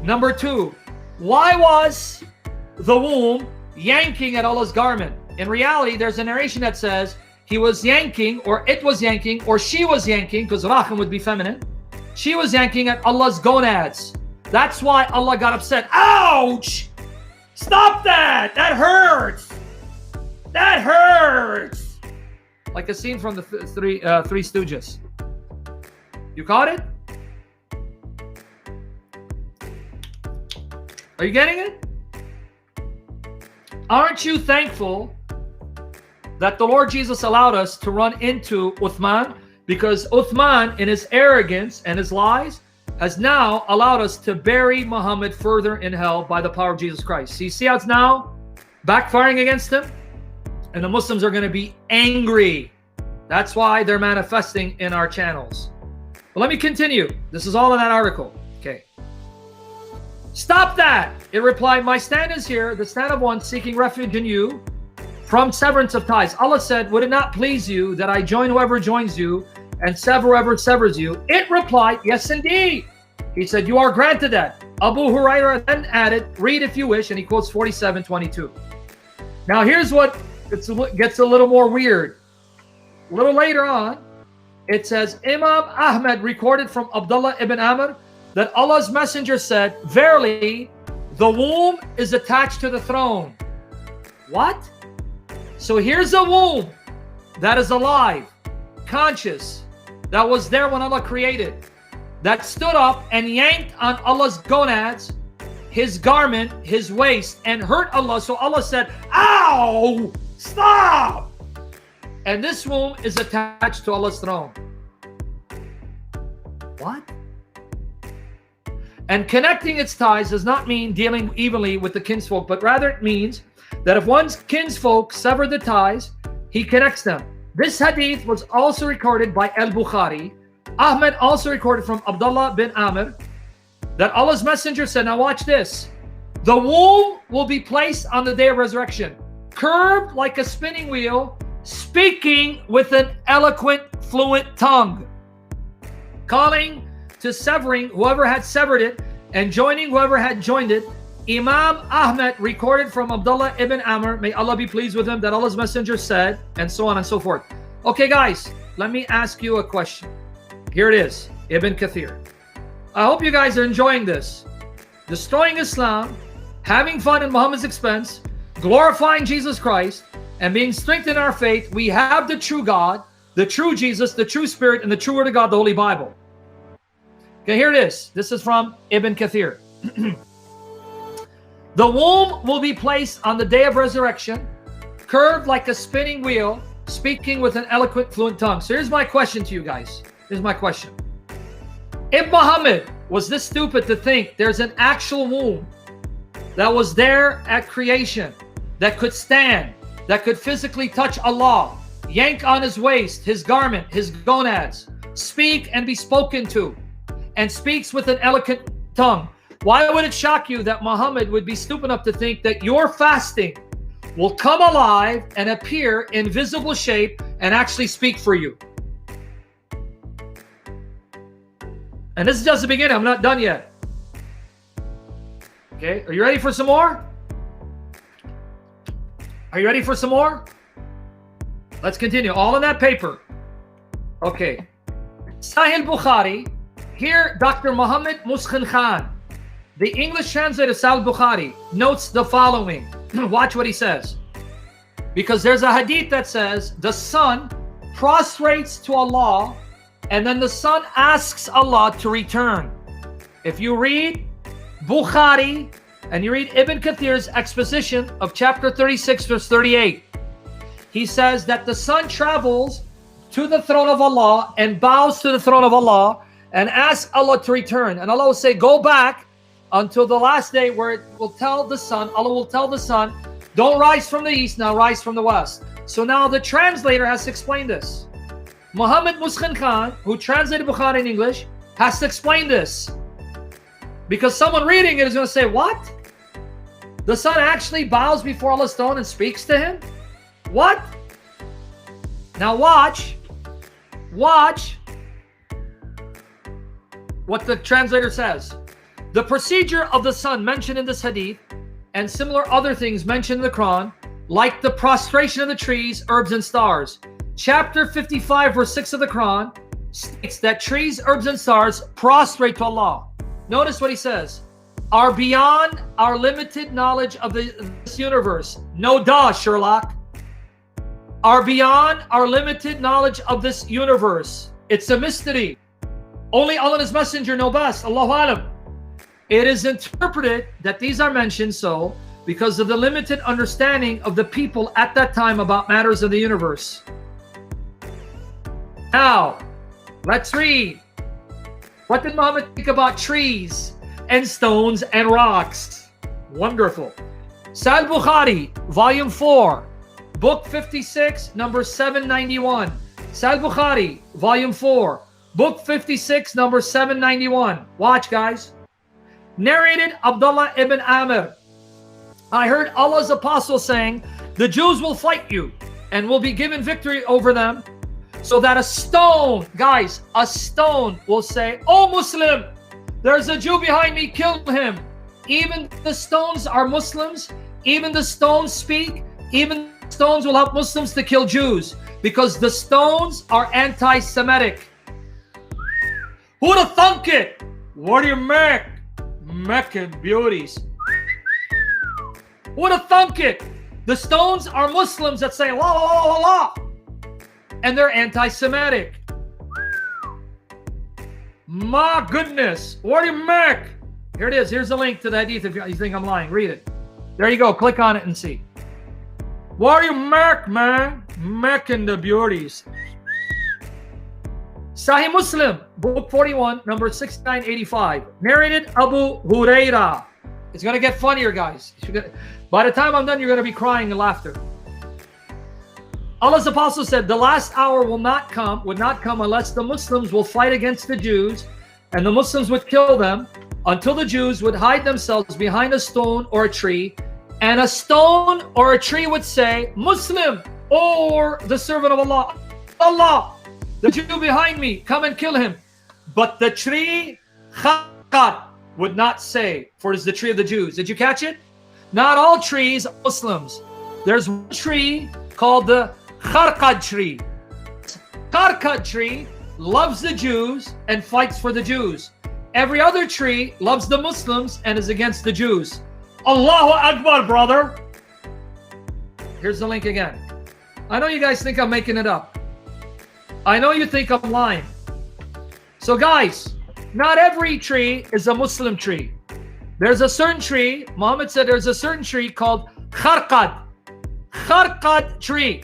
Number two, why was the womb yanking at Allah's garment? In reality, there's a narration that says he was yanking, or it was yanking, or she was yanking, because Rahim would be feminine. She was yanking at Allah's gonads. That's why Allah got upset. Ouch! Stop that! That hurts! That hurts! Like a scene from the Three Stooges. You caught it? Are you getting it? Aren't you thankful that the Lord Jesus allowed us to run into Uthman? Because Uthman, in his arrogance and his lies, has now allowed us to bury Muhammad further in hell by the power of Jesus Christ. So you see how it's now backfiring against him? And the Muslims are going to be angry. That's why they're manifesting in our channels. But let me continue. This is all in that article. Okay. Stop that! It replied, my stand is here, the stand of one seeking refuge in you from severance of ties. Allah said, would it not please you that I join whoever joins you and sever whoever severs you? It replied, yes indeed. He said, you are granted that. Abu Hurairah then added, read if you wish, and he quotes 47:22. Now here's what gets a little more weird. A little later on, it says, Imam Ahmed recorded from Abdullah ibn Amr that Allah's messenger said, verily, the womb is attached to the throne. What? So here's a womb that is alive, conscious, that was there when Allah created, that stood up and yanked on Allah's gonads, his garment, his waist, and hurt Allah. So Allah said, ow, stop. And this womb is attached to Allah's throne. What? And connecting its ties does not mean dealing evenly with the kinsfolk, but rather it means that if one's kinsfolk sever the ties, he connects them. This hadith was also recorded by Al-Bukhari. Ahmed also recorded from Abdullah bin Amr that Allah's messenger said, now watch this, the womb will be placed on the day of resurrection, curved like a spinning wheel, speaking with an eloquent, fluent tongue, calling to severing whoever had severed it and joining whoever had joined it. Imam Ahmed recorded from Abdullah ibn Amr, may Allah be pleased with him, that Allah's messenger said, and so on and so forth. Okay guys, let me ask you a question. Here it is, Ibn Kathir. I hope you guys are enjoying this. Destroying Islam, having fun at Muhammad's expense, glorifying Jesus Christ, and being strengthened in our faith. We have the true God, the true Jesus, the true Spirit, and the true Word of God, the Holy Bible. Okay, here it is. This is from Ibn Kathir. The womb will be placed on the day of resurrection, curved like a spinning wheel, speaking with an eloquent, fluent tongue. So here's my question to you guys. Here's my question. If Muhammad was this stupid to think there's an actual womb that was there at creation, that could stand, that could physically touch Allah, yank on his waist, his garment, his gonads, speak and be spoken to, and speaks with an eloquent tongue, why would it shock you that Muhammad would be stupid enough to think that your fasting will come alive and appear in visible shape and actually speak for you? And this is just the beginning. I'm not done yet. Okay, are you ready for some more? Are you ready for some more? Let's continue. All in that paper. Okay. Sahih Bukhari. Here, Dr. Muhammad Muskhin Khan, the English translator of Sahih Bukhari, notes the following. Watch what he says. Because there's a hadith that says the son prostrates to Allah and then the son asks Allah to return. If you read Bukhari and you read Ibn Kathir's exposition of chapter 36 verse 38, he says that the son travels to the throne of Allah and bows to the throne of Allah and asks Allah to return. And Allah will say, go back until the last day, where it will tell the sun, Allah will tell the sun, don't rise from the east, now rise from the west. So now the translator has to explain this. Muhammad Muskhin Khan, who translated Bukhari in English, has to explain this. Because someone reading it is going to say, what? The son actually bows before Allah's throne and speaks to him? What? Now watch what the translator says. The procedure of the sun mentioned in this hadith and similar other things mentioned in the Quran, like the prostration of the trees, herbs, and stars. Chapter 55, verse 6 of the Quran states that trees, herbs, and stars prostrate to Allah. Notice what he says. Are beyond our limited knowledge of this universe. No duh, Sherlock. Are beyond our limited knowledge of this universe. It's a mystery. Only Allah and His Messenger know best. Allahu Alam. It is interpreted that these are mentioned so because of the limited understanding of the people at that time about matters of the universe. Now, let's read. What did Muhammad think about trees and stones and rocks? Wonderful. Sahih Bukhari, volume 4, book 56, number 791. Sahih Bukhari, volume 4, book 56, number 791. Watch, guys. Narrated Abdullah ibn Amr. I heard Allah's apostle saying, the Jews will fight you and will be given victory over them, so that a stone, guys, a stone will say, oh Muslim, there's a Jew behind me, kill him. Even the stones are Muslims, even the stones speak, even stones will help Muslims to kill Jews, because the stones are anti-Semitic. Who'd have thunk it? What do you make? Meccan beauties. Who'd have thunk it? The stones are Muslims that say la la la la la, and they're anti-Semitic. My goodness, what do you make? Here it is. Here's the link to the hadith if you think I'm lying. Read it. There you go. Click on it and see. What do you make, man? Making the beauties. Sahih Muslim, book 41, number 6985. Narrated Abu Huraira. It's going to get funnier, guys. By the time I'm done, you're going to be crying and laughter. Allah's apostle said, the last hour would not come unless the Muslims will fight against the Jews, and the Muslims would kill them until the Jews would hide themselves behind a stone or a tree, and a stone or a tree would say, Muslim, or the servant of Allah, Allah, the Jew behind me, come and kill him. But the tree, Kharqad, would not say, for it is the tree of the Jews. Did you catch it? Not all trees are Muslims. There's one tree called the Kharqad tree. Kharqad tree loves the Jews and fights for the Jews. Every other tree loves the Muslims and is against the Jews. Allahu Akbar, brother. Here's the link again. I know you guys think I'm making it up. I know you think I'm lying. So guys, not every tree is a Muslim tree. There's a certain tree, Muhammad said there's a certain tree called Kharqad. Kharqad tree.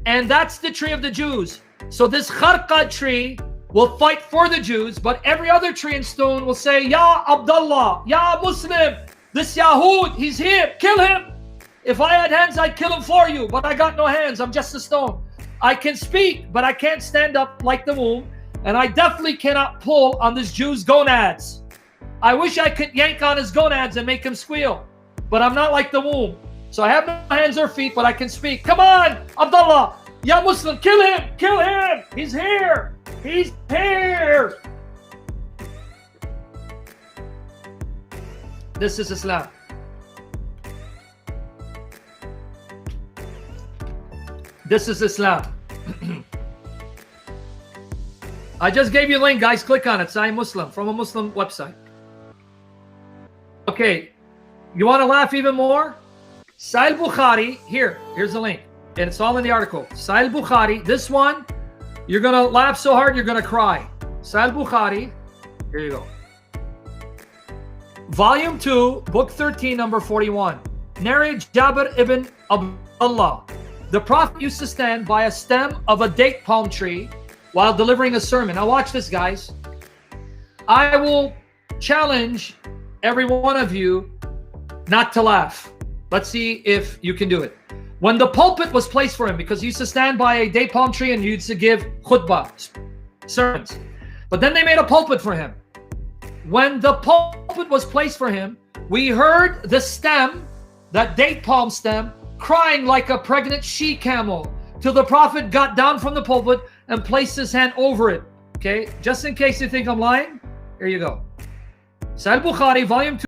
And that's the tree of the Jews. So this Kharqad tree will fight for the Jews, but every other tree and stone will say, Ya Abdullah, Ya Muslim, this Yahud, he's here, kill him. If I had hands, I'd kill him for you, but I got no hands, I'm just a stone. I can speak, but I can't stand up like the womb, and I definitely cannot pull on this Jew's gonads. I wish I could yank on his gonads and make him squeal, but I'm not like the womb. So I have no hands or feet, but I can speak. Come on, Abdullah, Ya Muslim, kill him, kill him. He's here, he's here. This is Islam. This is Islam. I just gave you a link, guys. Click on it. Sahih Muslim from a Muslim website. Okay, you want to laugh even more? Sahih Bukhari, here's the link. And it's all in the article. Sahih Bukhari, this one, you're going to laugh so hard you're going to cry. Sahih Bukhari, here you go. Volume 2, book 13, number 41. Narrated Jabir ibn Abdullah. The Prophet used to stand by a stem of a date palm tree while delivering a sermon. Now watch this, guys. I will challenge every one of you not to laugh. Let's see if you can do it. When the pulpit was placed for him, because he used to stand by a date palm tree and he used to give khutbah, sermons. But then they made a pulpit for him. When the pulpit was placed for him, we heard the stem, that date palm stem, crying like a pregnant she-camel till the Prophet got down from the pulpit and placed his hand over it. Okay, just in case you think I'm lying, here you go. Sahih Bukhari, volume